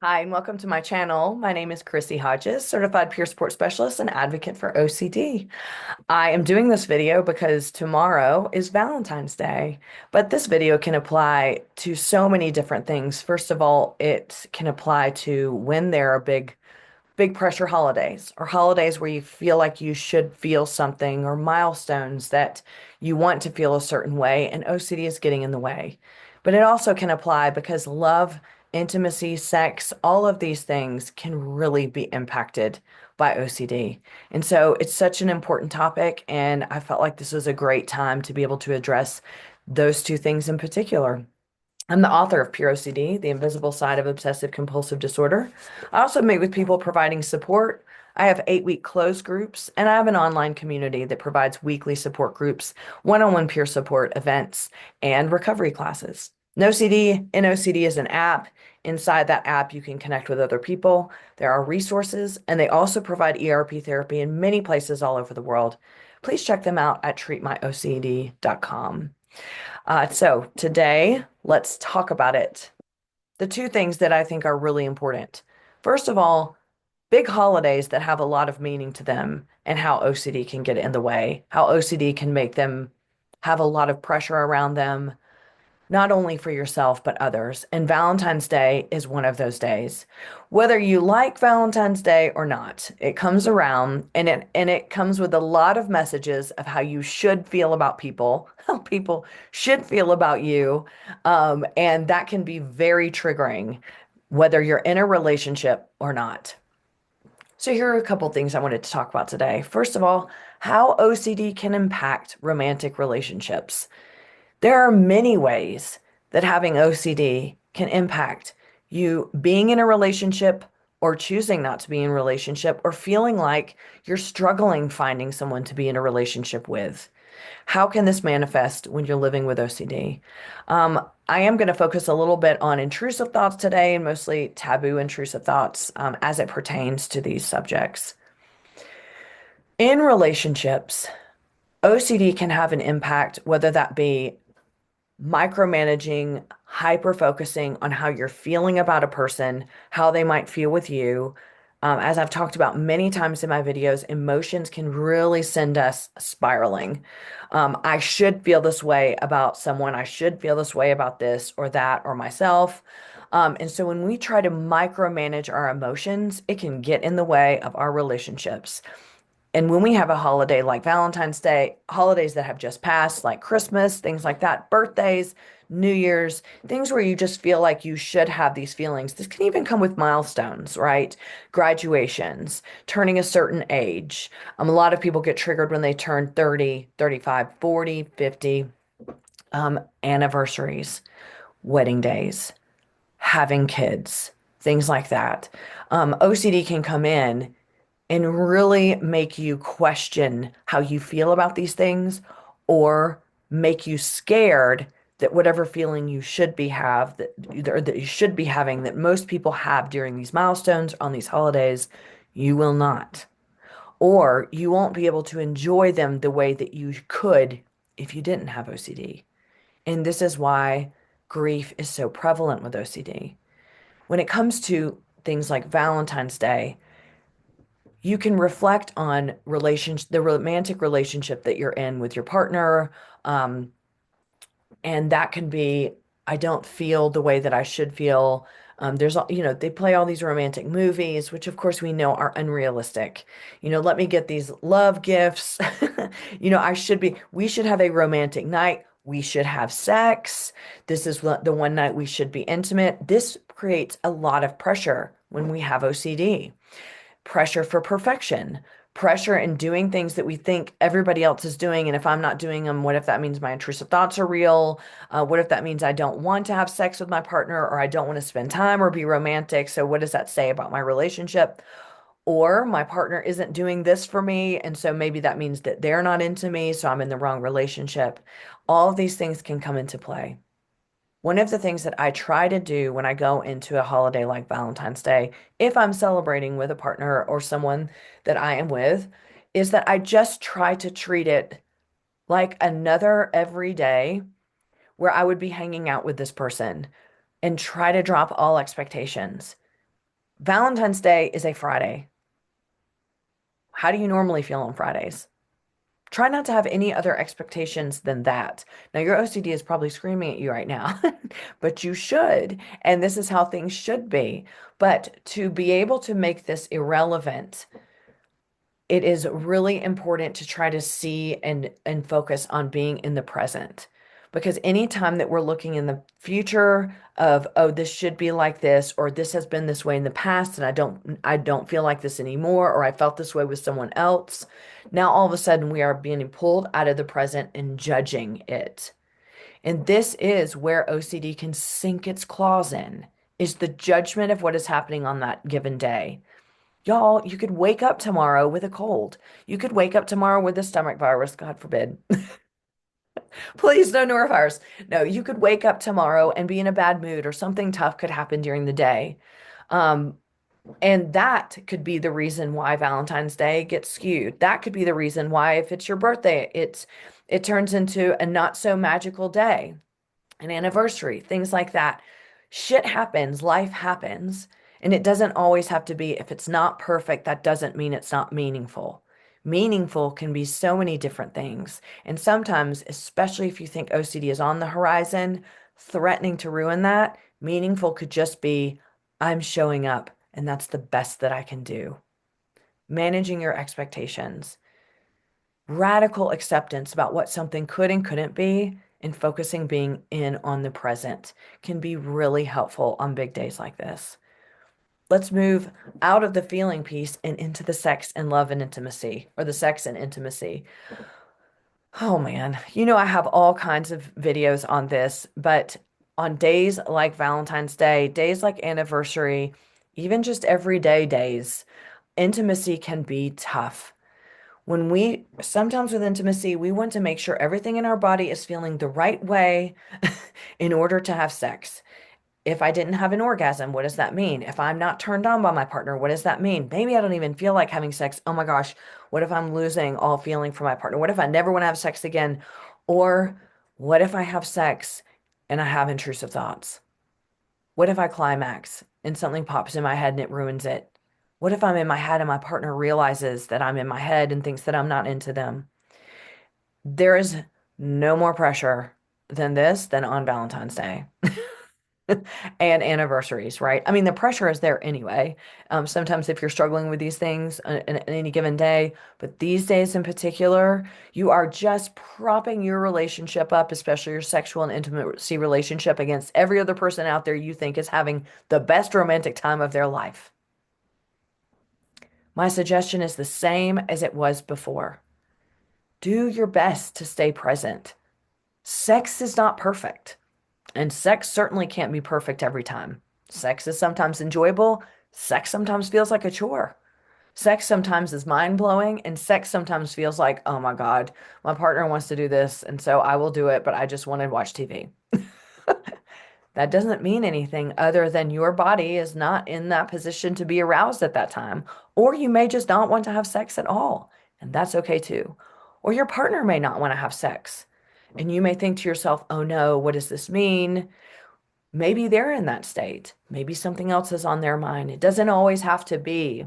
Hi, and welcome to my channel. My name is Chrissy Hodges, certified peer support specialist and advocate for OCD. I am doing this video because tomorrow is Valentine's Day, but this video can apply to so many different things. First of all, it can apply to when there are big pressure holidays or holidays where you feel like you should feel something or milestones that you want to feel a certain way, and OCD is getting in the way. But it also can apply because love, intimacy, sex, all of these things can really be impacted by OCD. And so it's such an important topic, and I felt like this was a great time to be able to address those two things in particular. I'm the author of Pure OCD, The Invisible Side of Obsessive Compulsive Disorder. I also meet with people providing support. I have 8-week closed groups, and I have an online community that provides weekly support groups, one-on-one peer support events, and recovery classes. NoCD, NOCD is an app. Inside that app, you can connect with other people. There are resources, and they also provide ERP therapy in many places all over the world. Please check them out at treatmyocd.com. So today, let's talk about it. The two things that I think are really important. First of all, big holidays that have a lot of meaning to them and how OCD can get in the way, how OCD can make them have a lot of pressure around them, not only for yourself, but others. And Valentine's Day is one of those days. Whether you like Valentine's Day or not, it comes around and it comes with a lot of messages of how you should feel about people, how people should feel about you. And that can be very triggering, whether you're in a relationship or not. So here are a couple things I wanted to talk about today. First of all, how OCD can impact romantic relationships. There are many ways that having OCD can impact you being in a relationship or choosing not to be in a relationship or feeling like you're struggling finding someone to be in a relationship with. How can this manifest when you're living with OCD? I am going to focus a little bit on intrusive thoughts today and mostly taboo intrusive thoughts as it pertains to these subjects. In relationships, OCD can have an impact, whether that be micromanaging, hyper focusing on how you're feeling about a person, how they might feel with you. As I've talked about many times in my videos, emotions can really send us spiraling. I should feel this way about someone. I should feel this way about this or that or myself. And so when we try to micromanage our emotions, it can get in the way of our relationships. And when we have a holiday like Valentine's Day, holidays that have just passed, like Christmas, things like that, birthdays, New Year's, things where you just feel like you should have these feelings. This can even come with milestones, right? Graduations, turning a certain age. A lot of people get triggered when they turn 30, 35, 40, 50, anniversaries, wedding days, having kids, things like that. OCD can come in and really make you question how you feel about these things or make you scared that whatever feeling you should be have that or that you should be having that most people have during these milestones on these holidays, you will not. Or you won't be able to enjoy them the way that you could if you didn't have OCD. And this is why grief is so prevalent with OCD. When it comes to things like Valentine's Day, you can reflect on the romantic relationship that you're in with your partner. Um, and that can be, I don't feel the way that I should feel. They play all these romantic movies, which of course we know are unrealistic. Let me get these love gifts. We should have a romantic night. We should have sex. This is the one night we should be intimate. This creates a lot of pressure when we have OCD. Pressure for perfection, pressure in doing things that we think everybody else is doing. And if I'm not doing them, what if that means my intrusive thoughts are real? What if that means I don't want to have sex with my partner or I don't want to spend time or be romantic? So, what does that say about my relationship? Or my partner isn't doing this for me. And so maybe that means that they're not into me. So, I'm in the wrong relationship. All of these things can come into play. One of the things that I try to do when I go into a holiday like Valentine's Day, if I'm celebrating with a partner or someone that I am with, is that I just try to treat it like another everyday where I would be hanging out with this person and try to drop all expectations. Valentine's Day is a Friday. How do you normally feel on Fridays? Try not to have any other expectations than that. Now, your OCD is probably screaming at you right now, but you should. And this is how things should be. But to be able to make this irrelevant, it is really important to try to see and focus on being in the present. Because anytime that we're looking in the future of, oh, this should be like this, or this has been this way in the past, and I don't feel like this anymore, or I felt this way with someone else, now all of a sudden we are being pulled out of the present and judging it. And this is where OCD can sink its claws in, is the judgment of what is happening on that given day. Y'all, you could wake up tomorrow with a cold. You could wake up tomorrow with a stomach virus, God forbid. Please, no norovirus. No, you could wake up tomorrow and be in a bad mood or something tough could happen during the day. Um, and that could be the reason why Valentine's Day gets skewed. That could be the reason why if it's your birthday, it turns into a not so magical day, an anniversary, things like that. Shit happens, life happens, and it doesn't always have to be, if it's not perfect, that doesn't mean it's not meaningful. Meaningful can be so many different things. And sometimes, especially if you think OCD is on the horizon, threatening to ruin that, meaningful could just be, I'm showing up, and that's the best that I can do. Managing your expectations, radical acceptance about what something could and couldn't be, and focusing being in on the present can be really helpful on big days like this. Let's move out of the feeling piece and into the sex and love and intimacy, or the sex and intimacy. Oh man, I have all kinds of videos on this, but on days like Valentine's Day, days like anniversary, even just everyday days, intimacy can be tough. Sometimes with intimacy, we want to make sure everything in our body is feeling the right way in order to have sex. If I didn't have an orgasm, what does that mean? If I'm not turned on by my partner, what does that mean? Maybe I don't even feel like having sex. Oh my gosh, what if I'm losing all feeling for my partner? What if I never want to have sex again? Or what if I have sex and I have intrusive thoughts? What if I climax and something pops in my head and it ruins it? What if I'm in my head and my partner realizes that I'm in my head and thinks that I'm not into them? There is no more pressure than on Valentine's Day and anniversaries, right? I mean, the pressure is there anyway. Sometimes if you're struggling with these things in any given day, but these days in particular, you are just propping your relationship up, especially your sexual and intimacy relationship, against every other person out there you think is having the best romantic time of their life. My suggestion is the same as it was before. Do your best to stay present. Sex is not perfect, and sex certainly can't be perfect every time. Sex is sometimes enjoyable. Sex sometimes feels like a chore. Sex sometimes is mind-blowing, and sex sometimes feels like, oh my God, my partner wants to do this, and so I will do it, but I just want to watch TV. That doesn't mean anything other than your body is not in that position to be aroused at that time. Or you may just not want to have sex at all, and that's okay too. Or your partner may not want to have sex. And you may think to yourself, oh no, what does this mean? Maybe they're in that state. Maybe something else is on their mind. It doesn't always have to be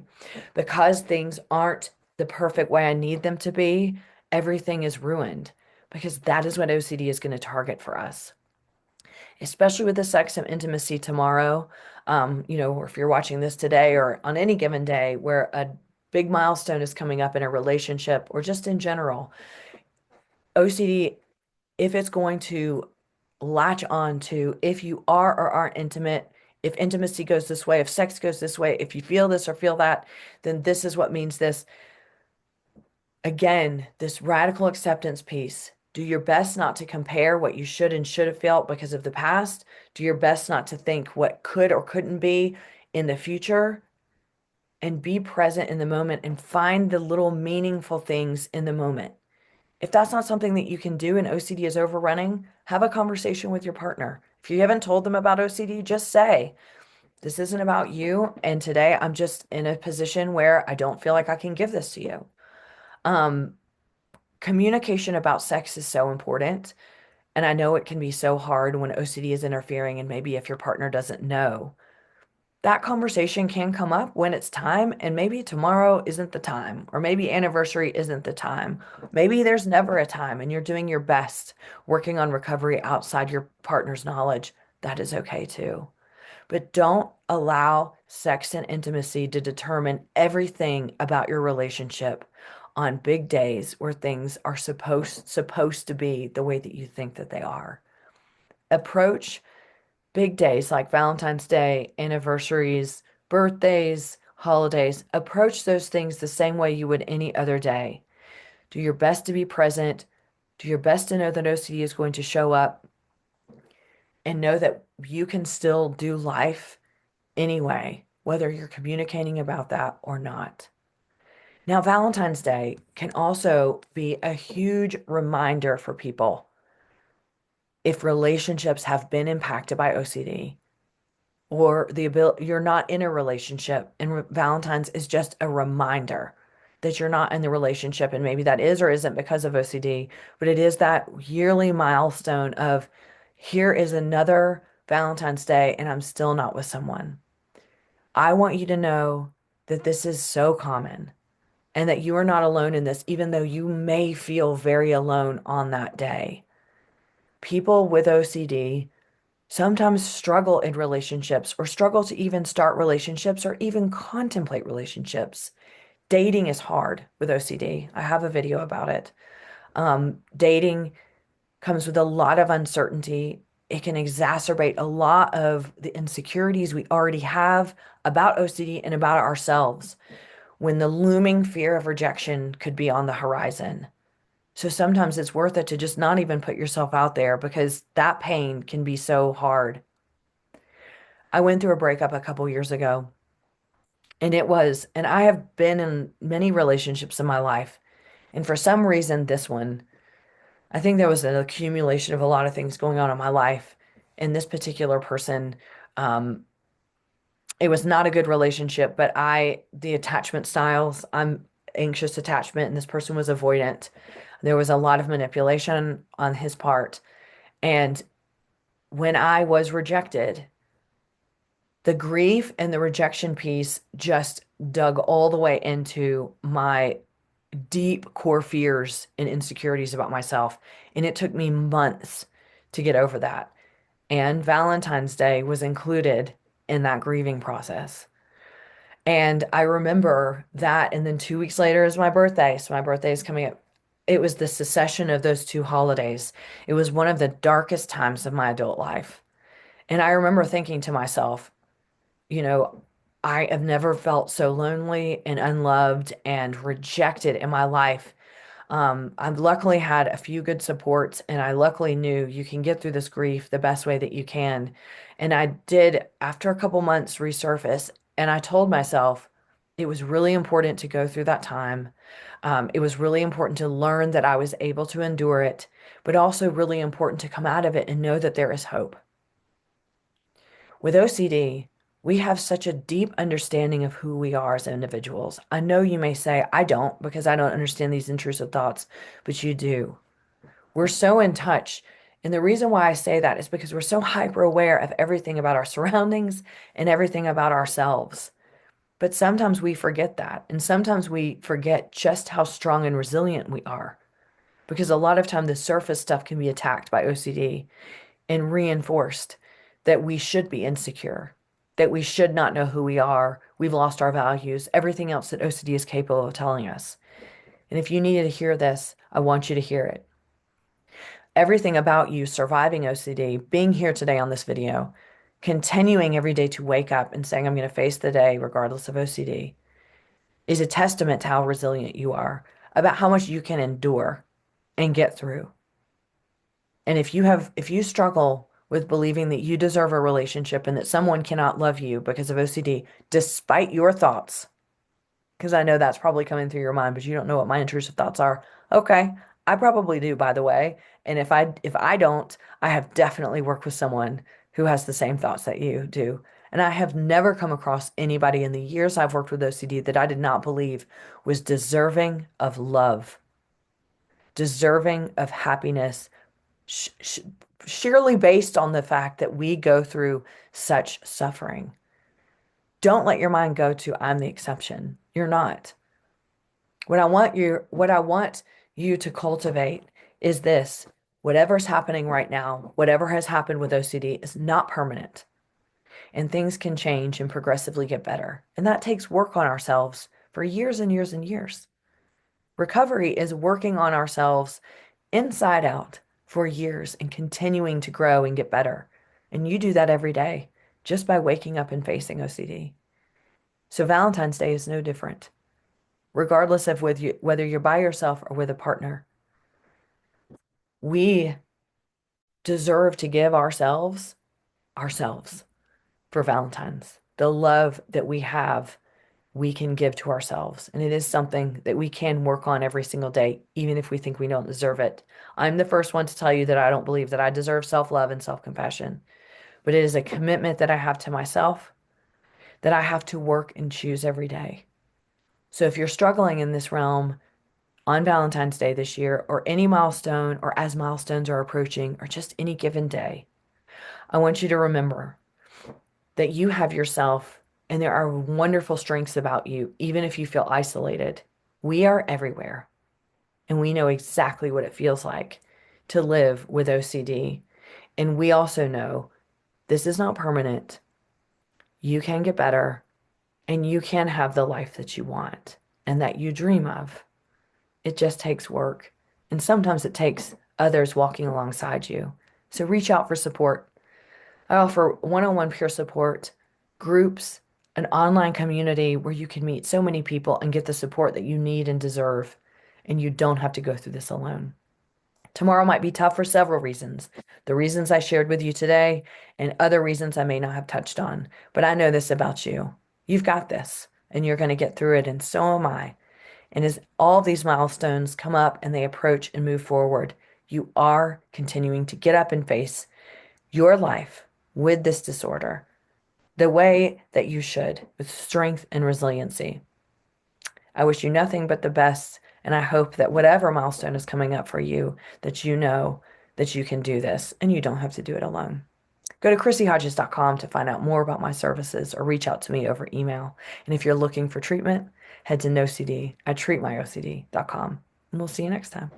because things aren't the perfect way I need them to be, everything is ruined because that is what OCD is going to target for us, especially with the sex and intimacy tomorrow. Or if you're watching this today or on any given day where a big milestone is coming up in a relationship or just in general, OCD, if it's going to latch on to if you are or aren't intimate, if intimacy goes this way, if sex goes this way, if you feel this or feel that, then this is what means this. Again, this radical acceptance piece. Do your best not to compare what you should have felt because of the past. Do your best not to think what could or couldn't be in the future. And be present in the moment and find the little meaningful things in the moment. If that's not something that you can do and OCD is overrunning, have a conversation with your partner. If you haven't told them about OCD, just say, this isn't about you. And today I'm just in a position where I don't feel like I can give this to you. Um, Communication about sex is so important. And I know it can be so hard when OCD is interfering, and maybe if your partner doesn't know. that conversation can come up when it's time, and maybe tomorrow isn't the time, or maybe anniversary isn't the time. Maybe there's never a time, and you're doing your best working on recovery outside your partner's knowledge. That is okay too. But don't allow sex and intimacy to determine everything about your relationship on big days where things are supposed to be the way that you think that they are. Approach big days like Valentine's Day, anniversaries, birthdays, holidays. Approach those things the same way you would any other day. Do your best to be present. Do your best to know that OCD is going to show up, and know that you can still do life anyway, whether you're communicating about that or not. Now, Valentine's Day can also be a huge reminder for people if relationships have been impacted by OCD, or the ability you're not in a relationship, and Valentine's is just a reminder that you're not in the relationship, and maybe that is or isn't because of OCD, but it is that yearly milestone of, here is another Valentine's Day and I'm still not with someone. I want you to know that this is so common, and that you are not alone in this, even though you may feel very alone on that day. People with OCD sometimes struggle in relationships, or struggle to even start relationships or even contemplate relationships. Dating is hard with OCD. I have a video about it. Dating comes with a lot of uncertainty. It can exacerbate a lot of the insecurities we already have about OCD and about ourselves, when the looming fear of rejection could be on the horizon. So sometimes it's worth it to just not even put yourself out there, because that pain can be so hard. I went through a breakup a couple years ago, and I have been in many relationships in my life. And for some reason, this one, I think there was an accumulation of a lot of things going on in my life. And this particular person, um, it was not a good relationship, but the attachment styles, I'm anxious attachment, and this person was avoidant. There was a lot of manipulation on his part. And when I was rejected, the grief and the rejection piece just dug all the way into my deep core fears and insecurities about myself. And it took me months to get over that. And Valentine's Day was included in that grieving process. And I remember that. And then 2 weeks later is my birthday. So my birthday is coming up. It was the succession of those two holidays. It was one of the darkest times of my adult life. And I remember thinking to myself, you know, I have never felt so lonely and unloved and rejected in my life. I've luckily had a few good supports, and I luckily knew you can get through this grief the best way that you can. And I did, after a couple months, resurface, and I told myself it was really important to go through that time. It was really important to learn that I was able to endure it, but also really important to come out of it and know that there is hope. With OCD, we have such a deep understanding of who we are as individuals. I know you may say, I don't, because I don't understand these intrusive thoughts, but you do. We're so in touch. And the reason why I say that is because we're so hyper aware of everything about our surroundings and everything about ourselves. But sometimes we forget that. And sometimes we forget just how strong and resilient we are. Because a lot of time the surface stuff can be attacked by OCD and reinforced that we should be insecure, that we should not know who we are, we've lost our values, everything else that OCD is capable of telling us. And if you needed to hear this, I want you to hear it. Everything about you surviving OCD, being here today on this video, continuing every day to wake up and saying, I'm going to face the day regardless of OCD, is a testament to how resilient you are, about how much you can endure and get through. And if you struggle with believing that you deserve a relationship and that someone cannot love you because of OCD, despite your thoughts, because I know that's probably coming through your mind, but you don't know what my intrusive thoughts are. Okay, I probably do, by the way. And if I don't, I have definitely worked with someone who has the same thoughts that you do. And I have never come across anybody in the years I've worked with OCD that I did not believe was deserving of love, deserving of happiness, sh sh sheerly based on the fact that we go through such suffering. Don't let your mind go to I'm the exception. You're not. What I want you to cultivate is this. Whatever's happening right now, whatever has happened with OCD is not permanent, and things can change and progressively get better. And that takes work on ourselves for years and years and years. Recovery is working on ourselves inside out for years and continuing to grow and get better. And you do that every day just by waking up and facing OCD. So Valentine's Day is no different, regardless of whether you're by yourself or with a partner. We deserve to give ourselves for Valentine's. The love that we have, we can give to ourselves. And it is something that we can work on every single day, even if we think we don't deserve it. I'm the first one to tell you that I don't believe that I deserve self-love and self-compassion, but it is a commitment that I have to myself that I have to work and choose every day. So if you're struggling in this realm on Valentine's Day this year, or any milestone, or as milestones are approaching, or just any given day, I want you to remember that you have yourself and there are wonderful strengths about you, even if you feel isolated. We are everywhere, and we know exactly what it feels like to live with OCD. And we also know this is not permanent. You can get better, and you can have the life that you want and that you dream of. It just takes work, and sometimes it takes others walking alongside you. So reach out for support. I offer one-on-one peer support, groups, an online community where you can meet so many people and get the support that you need and deserve, and you don't have to go through this alone. Tomorrow might be tough for several reasons. The reasons I shared with you today, and other reasons I may not have touched on. But I know this about you. You've got this, and you're going to get through it, and so am I. And as all these milestones come up and they approach and move forward, you are continuing to get up and face your life with this disorder the way that you should, with strength and resiliency. I wish you nothing but the best, and I hope that whatever milestone is coming up for you, that you know that you can do this and you don't have to do it alone. Go to chrissyhodges.com to find out more about my services or reach out to me over email. And if you're looking for treatment, head to NoCD at treatmyocd.com. And we'll see you next time.